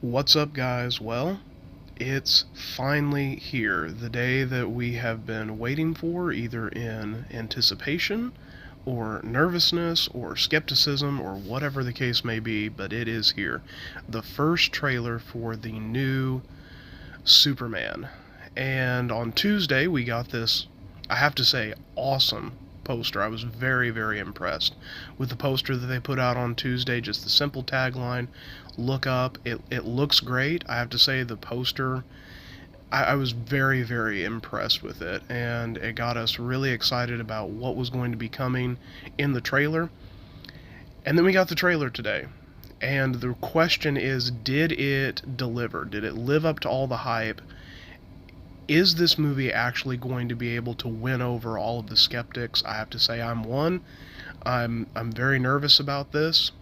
What's up, guys? Well, it's finally here. The day that we have been waiting for, either in anticipation or nervousness or skepticism or whatever the case may be, but it is here. The first trailer for the new Superman. And on Tuesday, we got this, I have to say, awesome poster. I was very, very impressed with the poster that they put out on Tuesday. Just the simple tagline, look up. It looks great. I have to say, the poster, I was very, very impressed with it. And it got us really excited about what was going to be coming in the trailer. And then we got the trailer today. And the question is, did it deliver? Did it live up to all the hype? Is this movie actually going to be able to win over all of the skeptics? I have to say I'm one. I'm very nervous about this.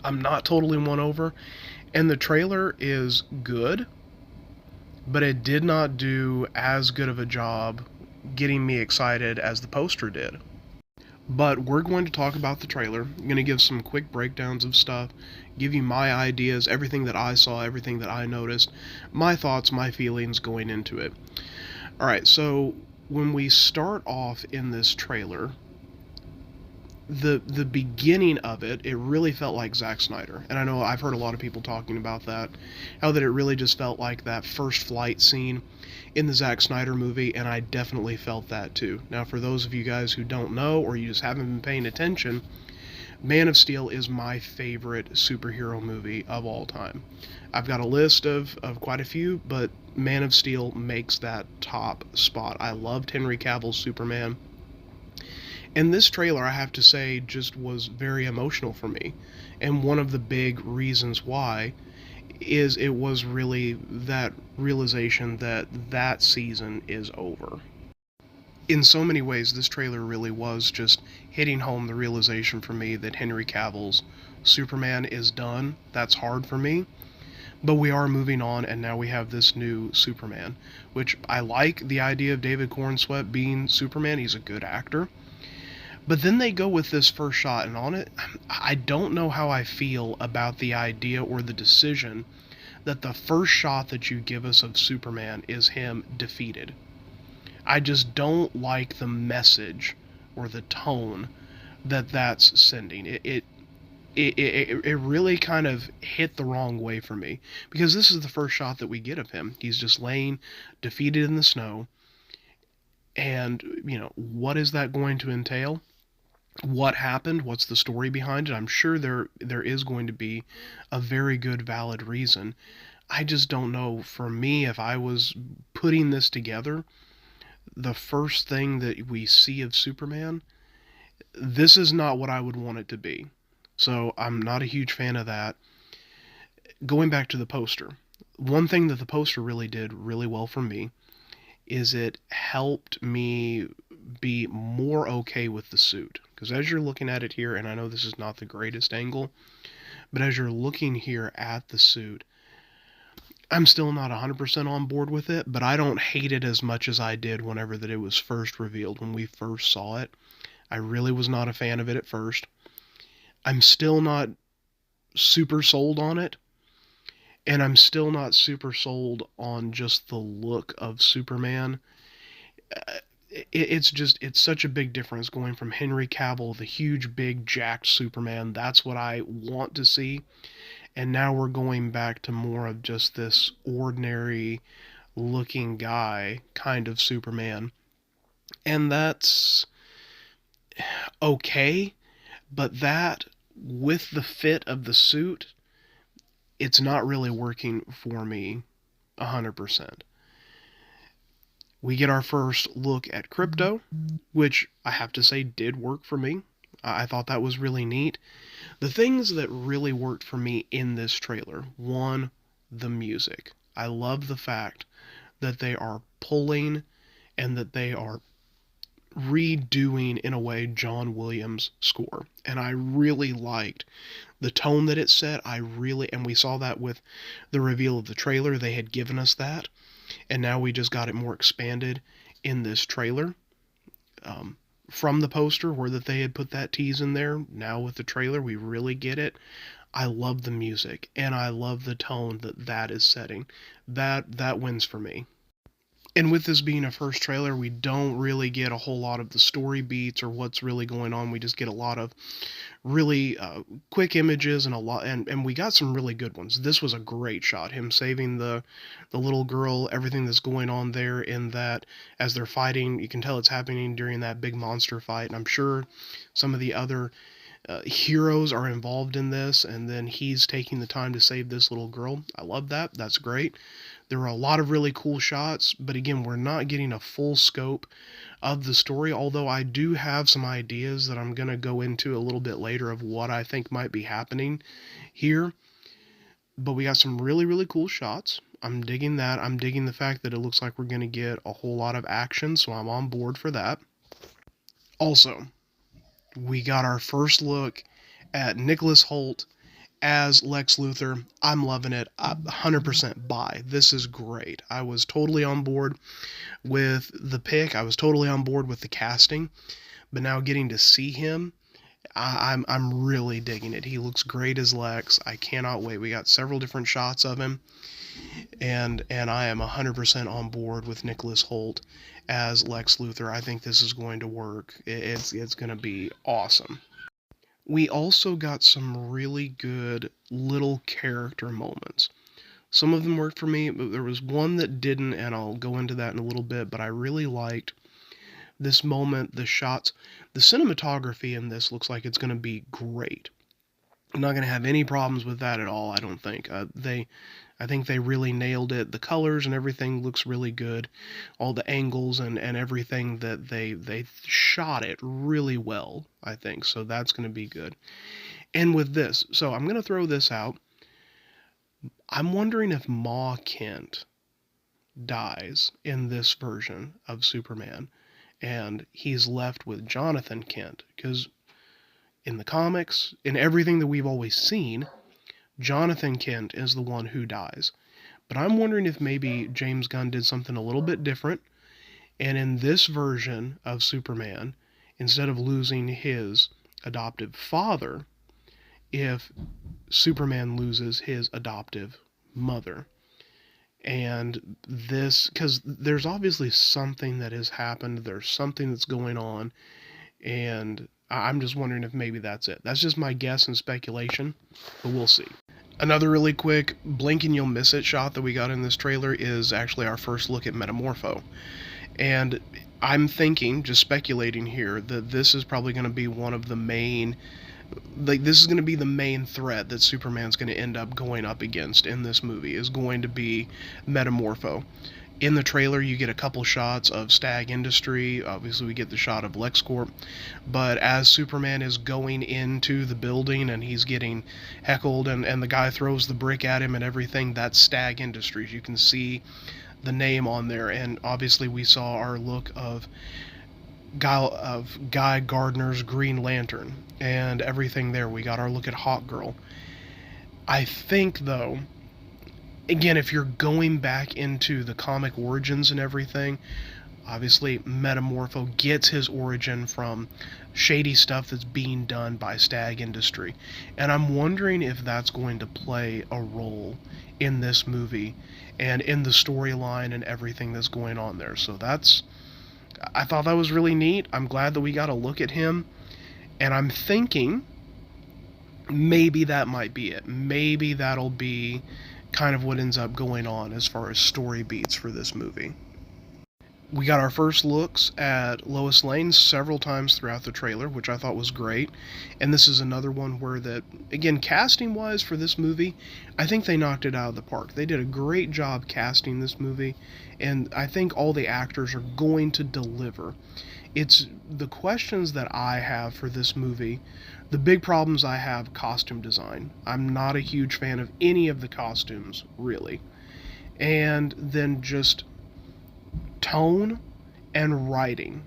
I'm not totally won over, and the trailer is good, but it did not do as good of a job getting me excited as the poster did. But we're going to talk about the trailer. I'm going to give some quick breakdowns of stuff, give you my ideas, everything that I saw, everything that I noticed, my thoughts, my feelings going into it. Alright, so when we start off in this trailer, the beginning of it really felt like Zack Snyder. And I know I've heard a lot of people talking about that, how that it really just felt like that first flight scene in the Zack Snyder movie, and I definitely felt that too. Now, for those of you guys who don't know, or you just haven't been paying attention, Man of Steel is my favorite superhero movie of all time. I've got a list of quite a few, but Man of Steel makes that top spot. I loved Henry Cavill's Superman. And this trailer, I have to say, just was very emotional for me. And one of the big reasons why is it was really that realization that that season is over. In so many ways, this trailer really was just hitting home the realization for me that Henry Cavill's Superman is done. That's hard for me. But we are moving on, and now we have this new Superman, which I like the idea of David Cornsweet being Superman. He's a good actor. But then they go with this first shot, and on it, I don't know how I feel about the idea or the decision that the first shot that you give us of Superman is him defeated. I just don't like the message or the tone that that's sending. It really kind of hit the wrong way for me, because this is the first shot that we get of him. He's just laying defeated in the snow, and what is that going to entail? What happened? What's the story behind it? I'm sure there is going to be a very good valid reason. I just don't know. For me, if I was putting this together, the first thing that we see of Superman, this is not what I would want it to be. So I'm not a huge fan of that. Going back to the poster, one thing that the poster really did really well for me is it helped me be more okay with the suit. Because as you're looking at it here, and I know this is not the greatest angle, but as you're looking here at the suit, I'm still not 100% on board with it, but I don't hate it as much as I did whenever that it was first revealed, when we first saw it. I really was not a fan of it at first. I'm still not super sold on it, and I'm still not super sold on just the look of Superman. It's such a big difference going from Henry Cavill, the huge, big, jacked Superman. That's what I want to see. And now we're going back to more of just this ordinary looking guy kind of Superman. And that's okay, but that, with the fit of the suit, it's not really working for me 100%. We get our first look at Krypto, which I have to say did work for me. I thought that was really neat. The things that really worked for me in this trailer: one, the music. I love the fact that they are pulling and that they are redoing, in a way, John Williams' score. And I really liked the tone that it set. And we saw that with the reveal of the trailer. They had given us that, and now we just got it more expanded in this trailer. From the poster, where that they had put that tease in there, now with the trailer we really get it. I love the music, and I love the tone that that is setting. That wins for me. And with this being a first trailer, we don't really get a whole lot of the story beats or what's really going on. We just get a lot of really quick images and a lot, and we got some really good ones. This was a great shot. Him saving the little girl, everything that's going on there in that as they're fighting, you can tell it's happening during that big monster fight. And I'm sure some of the other heroes are involved in this, and then he's taking the time to save this little girl. I love that. That's great. There are a lot of really cool shots, but again, we're not getting a full scope of the story, although I do have some ideas that I'm going to go into a little bit later of what I think might be happening here. But we got some really, really cool shots. I'm digging that. I'm digging the fact that it looks like we're going to get a whole lot of action, so I'm on board for that. Also, we got our first look at Nicholas Hoult as Lex Luthor. I'm loving it. 100% buy. This is great. I was totally on board with the pick. I was totally on board with the casting. But now getting to see him, I'm really digging it. He looks great as Lex. I cannot wait. We got several different shots of him. And I am 100% on board with Nicholas Hoult as Lex Luthor. I think this is going to work. It's going to be awesome. We also got some really good little character moments. Some of them worked for me, but there was one that didn't, and I'll go into that in a little bit, but I really liked this moment, the shots. The cinematography in this looks like it's going to be great. I'm not going to have any problems with that at all, I don't think. I think they really nailed it. The colors and everything looks really good. All the angles and everything that they shot it really well, I think. So that's going to be good. And with this, so I'm going to throw this out. I'm wondering if Ma Kent dies in this version of Superman, and he's left with Jonathan Kent, because in the comics, in everything that we've always seen, Jonathan Kent is the one who dies. But I'm wondering if maybe James Gunn did something a little bit different, and in this version of Superman, instead of losing his adoptive father, if Superman loses his adoptive mother. And this, because there's obviously something that has happened, there's something that's going on, and I'm just wondering if maybe that's it. That's just my guess and speculation, but we'll see. Another really quick blink and you'll miss it shot that we got in this trailer is actually our first look at Metamorpho. And I'm thinking, just speculating here, that this is probably going to be one of the main, this is going to be the main threat that Superman's going to end up going up against in this movie, is going to be Metamorpho. In the trailer, you get a couple shots of Stag Industry. Obviously, we get the shot of LexCorp. But as Superman is going into the building and he's getting heckled and the guy throws the brick at him and everything, that's Stag Industries. You can see the name on there. And obviously, we saw our look of Guy Gardner's Green Lantern and everything there. We got our look at Hawkgirl. I think, though, again, if you're going back into the comic origins and everything, obviously Metamorpho gets his origin from shady stuff that's being done by Stag Industry. And I'm wondering if that's going to play a role in this movie and in the storyline and everything that's going on there. So I thought that was really neat. I'm glad that we got a look at him. And I'm thinking maybe that might be it. Maybe that'll be kind of what ends up going on as far as story beats for this movie. We got our first looks at Lois Lane several times throughout the trailer, which I thought was great. And this is another one where that, again, casting-wise for this movie, I think they knocked it out of the park. They did a great job casting this movie, and I think all the actors are going to deliver. It's the questions that I have for this movie. The big problems I have, costume design. I'm not a huge fan of any of the costumes, really. And then just tone and writing.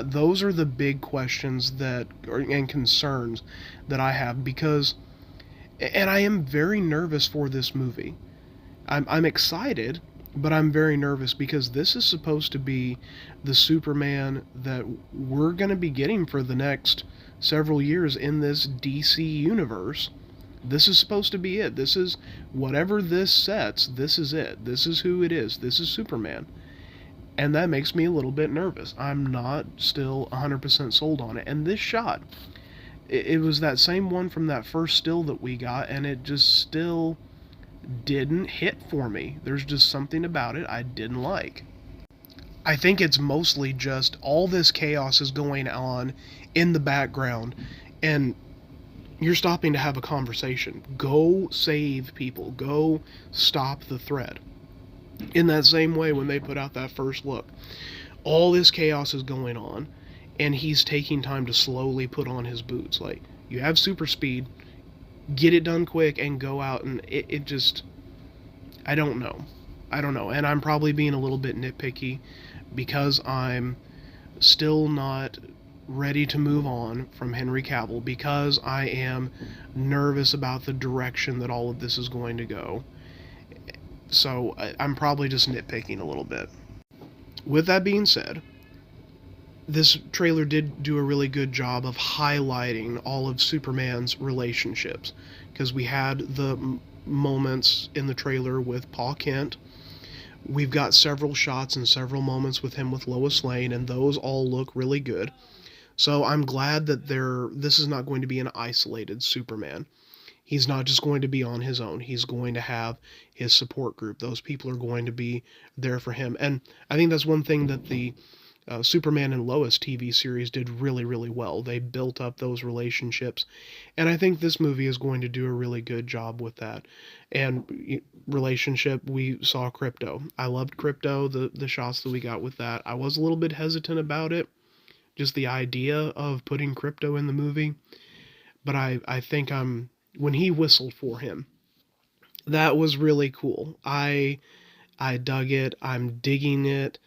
Those are the big questions and concerns that I have, because, and I am very nervous for this movie. I'm excited, but I'm very nervous because this is supposed to be the Superman that we're going to be getting for the next several years in this DC universe This is supposed to be it. This is whatever this sets, this is it. This is who it is. This is Superman. And that makes me a little bit nervous. I'm not still 100% sold on it. And this shot, it was that same one from that first still that we got, and it just still didn't hit for me. There's just something about it I didn't like. I think it's mostly just all this chaos is going on in the background, and you're stopping to have a conversation. Go save people. Go stop the threat. In that same way, when they put out that first look, all this chaos is going on, and he's taking time to slowly put on his boots. Like, you have super speed, get it done quick, and go out, and it just, I don't know. I don't know. And I'm probably being a little bit nitpicky because I'm still not ready to move on from Henry Cavill, because I am nervous about the direction that all of this is going to go. So I'm probably just nitpicking a little bit. With that being said, this trailer did do a really good job of highlighting all of Superman's relationships, because we had the moments in the trailer with Pa Kent. We've got several shots and several moments with him with Lois Lane, and those all look really good. So I'm glad that this is not going to be an isolated Superman. He's not just going to be on his own. He's going to have his support group. Those people are going to be there for him. And I think that's one thing that the Superman and Lois TV series did really, really well. They built up those relationships. And I think this movie is going to do a really good job with that. And relationship, we saw Krypto. I loved Krypto, the shots that we got with that. I was a little bit hesitant about it, just the idea of putting Krypto in the movie. But I think when he whistled for him, that was really cool. I dug it. I'm digging it.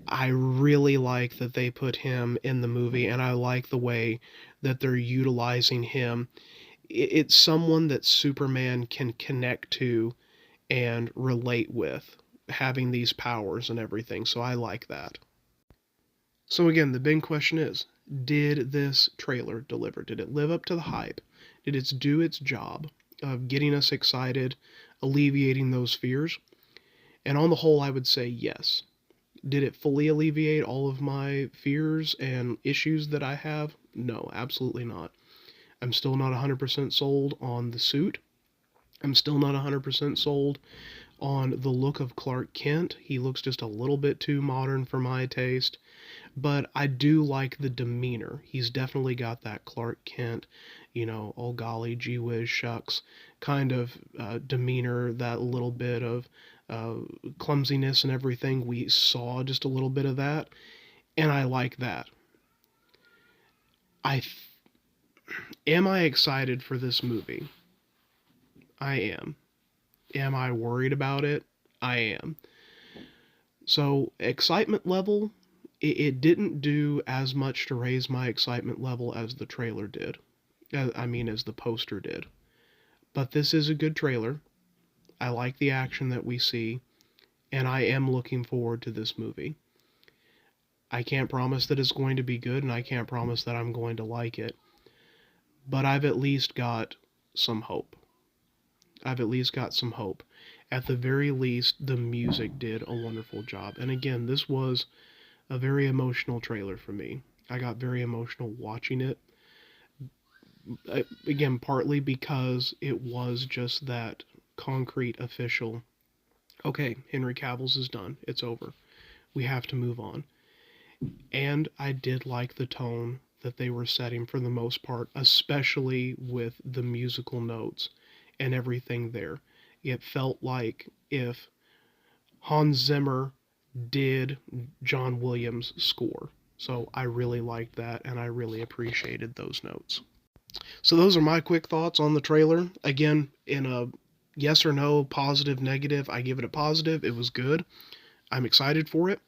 I really like that they put him in the movie, and I like the way that they're utilizing him. It's someone that Superman can connect to and relate with, having these powers and everything, so I like that. So again, the big question is, did this trailer deliver? Did it live up to the hype? Did it do its job of getting us excited, alleviating those fears? And on the whole, I would say yes. Did it fully alleviate all of my fears and issues that I have? No, absolutely not. I'm still not 100% sold on the suit. I'm still not 100% sold on the look of Clark Kent. He looks just a little bit too modern for my taste. But I do like the demeanor. He's definitely got that Clark Kent, oh golly, gee whiz, shucks, kind of demeanor, that little bit of clumsiness and everything. We saw just a little bit of that, and I like that. Am I excited for this movie? I am. Am I worried about it? I am. So, excitement level, it didn't do as much to raise my excitement level as the trailer did. As the poster did. But this is a good trailer. I like the action that we see, and I am looking forward to this movie. I can't promise that it's going to be good, and I can't promise that I'm going to like it, but I've at least got some hope. At the very least, the music did a wonderful job. And again, this was a very emotional trailer for me. I got very emotional watching it. Again, partly because it was just that concrete, official, okay, Henry Cavill's is done. It's over. We have to move on. And I did like the tone that they were setting for the most part, especially with the musical notes and everything there. It felt like if Hans Zimmer did John Williams' score. So I really liked that, and I really appreciated those notes. So those are my quick thoughts on the trailer. Again, in a yes or no, positive, negative, I give it a positive. It was good. I'm excited for it.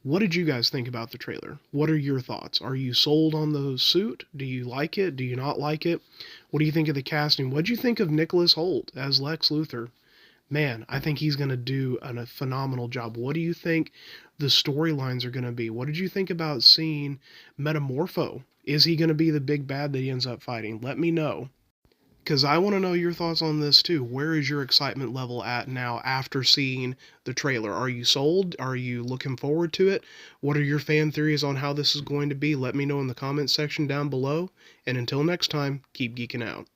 What did you guys think about the trailer? What are your thoughts? Are you sold on the suit? Do you like it? Do you not like it? What do you think of the casting? What do you think of Nicholas Hoult as Lex Luthor? Man, I think he's going to do a phenomenal job. What do you think the storylines are going to be? What did you think about seeing Metamorpho? Is he going to be the big bad that he ends up fighting? Let me know. because I want to know your thoughts on this too. Where is your excitement level at now after seeing the trailer? Are you sold? Are you looking forward to it? What are your fan theories on how this is going to be? Let me know in the comments section down below. And until next time, keep geeking out.